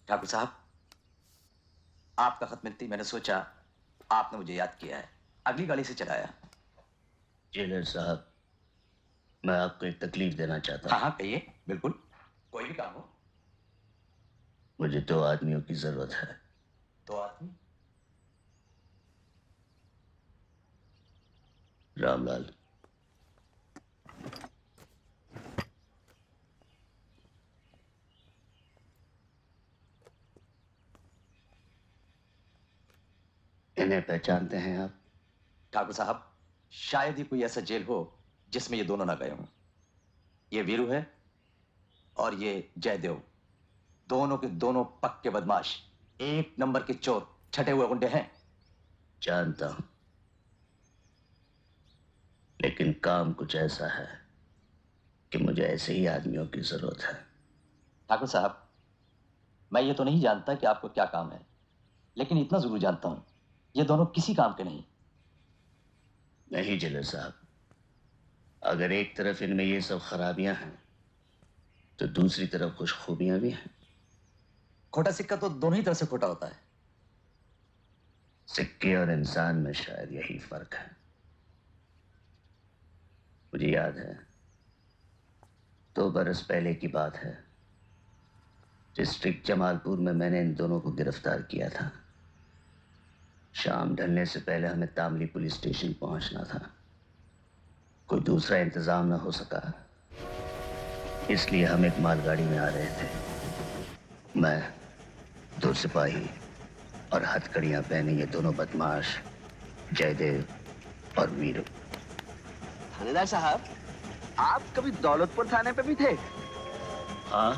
ठाकुर साहब, आपका खत मिलते ही मैंने सोचा आपने मुझे याद किया है, अगली गाड़ी से चलाया। जेलर साहब, मैं आपको एक तकलीफ देना चाहता हाँ हूँ। हाँ कहिए, बिल्कुल, कोई भी काम हो। मुझे 2 आदमियों की जरूरत है। 2 आदमी? रामलाल, इन्हें पहचानते हैं आप? ठाकुर साहब, शायद ही कोई ऐसा जेल हो जिसमें ये दोनों ना गए हों। ये वीरू है और ये जयदेव, दोनों के दोनों पक्के बदमाश, 1 नंबर के चोर, छठे हुए गुंडे हैं। जानता हूं, लेकिन काम कुछ ऐसा है कि मुझे ऐसे ही आदमियों की जरूरत है। ठाकुर साहब, मैं ये तो नहीं जानता कि आपको क्या काम है, लेकिन इतना जरूर जानता हूं, ये दोनों किसी काम के नहीं। नहीं जेलर साहब, अगर एक तरफ इनमें ये सब खराबियां हैं तो दूसरी तरफ कुछ खूबियां भी हैं। खोटा सिक्का तो दोनों ही तरफ से खोटा होता है। सिक्के और इंसान में शायद यही फर्क है। मुझे याद है, 2 बरस पहले की बात है, डिस्ट्रिक्ट जमालपुर में मैंने इन दोनों को गिरफ्तार किया था। शाम ढलने से पहले हमें तामली पुलिस स्टेशन पहुंचना था। कोई दूसरा इंतजाम ना हो सका, इसलिए हम एक मालगाड़ी में आ रहे थे। मैं, 2 सिपाही और हथकड़ियां पहने ये दोनों बदमाश, जयदेव और वीरू। थानेदार साहब, आप कभी दौलतपुर थाने पे भी थे? हाँ,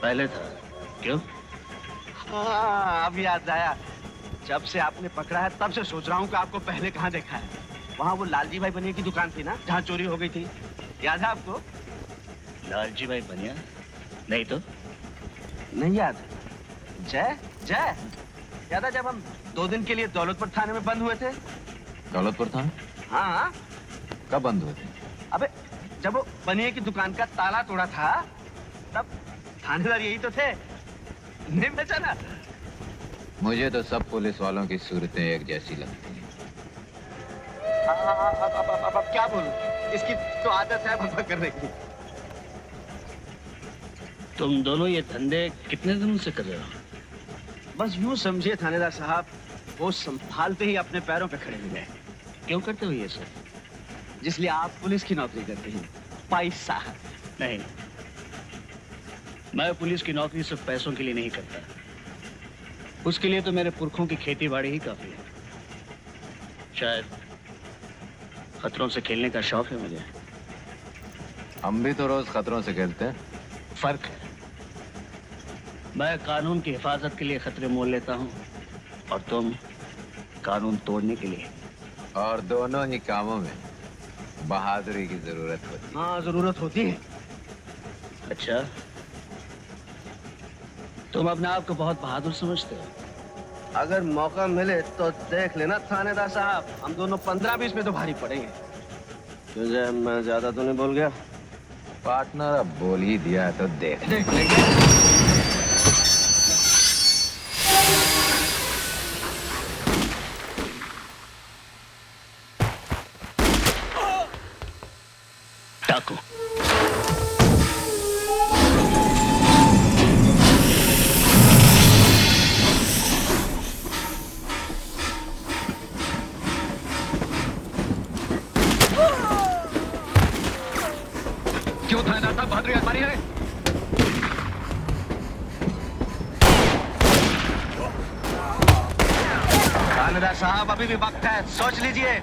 पहले था। क्यों? हाँ, अब याद आया। जब से आपने पकड़ा है तब से सोच रहा हूँ कि आपको पहले कहाँ देखा है। वहाँ वो लालजी भाई बनिया की दुकान थी ना, जहाँ चोरी हो गई थी, याद है आपको? लालजी भाई बनिया? नहीं तो। नहीं याद? जय जय याद है जब हम 2 दिन के लिए दौलतपुर थाने में बंद हुए थे? दौलतपुर थाने? हाँ। कब बंद हुए थे? अबे जब वो बनिया की दुकान का ताला तोड़ा था तब थानेदार यही तो थे, नहीं पहचाना? मुझे तो सब पुलिस वालों की सूरतें एक जैसी लगती हैं। अब क्या बोलूं, इसकी तो आदत है बकबक करने की। तुम दोनों ये धंधे कितने दिनों से कर रहे हो? बस यूं समझिए थानेदार साहब, वो संभालते ही अपने पैरों पे खड़े हो गए। क्यों करते हो ये सब? जिसलिए आप पुलिस की नौकरी करते हैं, पैसा। नहीं, मैं पुलिस की नौकरी सिर्फ पैसों के लिए नहीं करता। उसके लिए तो मेरे पुरखों की खेती बाड़ी ही काफी है। शायद खतरों से खेलने का शौक है मुझे। हम भी तो रोज खतरों से खेलते हैं। फर्क है, मैं कानून की हिफाजत के लिए खतरे मोल लेता हूँ और तुम कानून तोड़ने के लिए। और दोनों ही कामों में बहादुरी की जरूरत होती है। हाँ, जरूरत होती है। अच्छा, तुम अपने आप को बहुत बहादुर समझते हो? अगर मौका मिले तो देख लेना थानेदार साहब, हम दोनों 15-20 में तो भारी पड़ेंगे। तुझे मैं ज्यादा तो नहीं बोल गया? पार्टनर अब बोल ही दिया तो देख लेंगे। डाकू। क्यों थानेदार साहब बहादुरी आजमानी है? थानेदार साहब, अभी भी वक्त है, सोच लीजिए।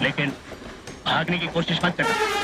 लेकिन भागने की कोशिश मत करना।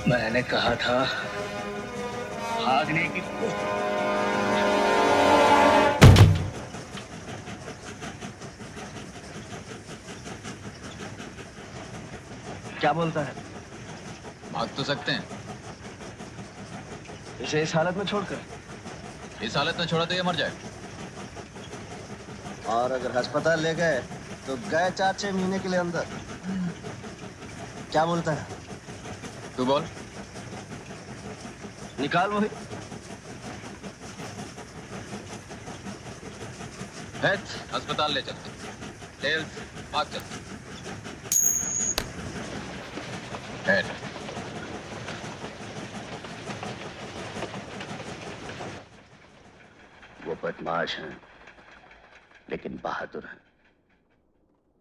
मैंने कहा था भागने की क्या बोलता है? भाग तो सकते हैं। इसे इस हालत में छोड़कर? इस हालत में छोड़ा तो ये मर जाए। और अगर अस्पताल ले गए तो गए 4-6 महीने के लिए अंदर। क्या बोलता है? तू बोल। निकाल वही। अस्पताल ले चलते। टेल्स, भाग चलते। हेड। वो बदमाश हैं लेकिन बहादुर हैं,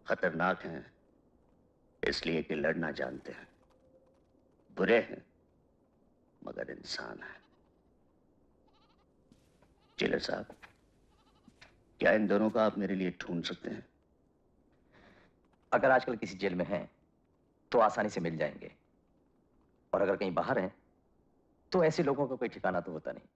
खतरनाक हैं इसलिए कि लड़ना जानते हैं, बुरे हैं मगर इंसान हैं। जेलर साहब, क्या इन दोनों का आप मेरे लिए ढूंढ सकते हैं? अगर आजकल किसी जेल में हैं तो आसानी से मिल जाएंगे, और अगर कहीं बाहर हैं तो ऐसे लोगों का कोई ठिकाना तो होता नहीं।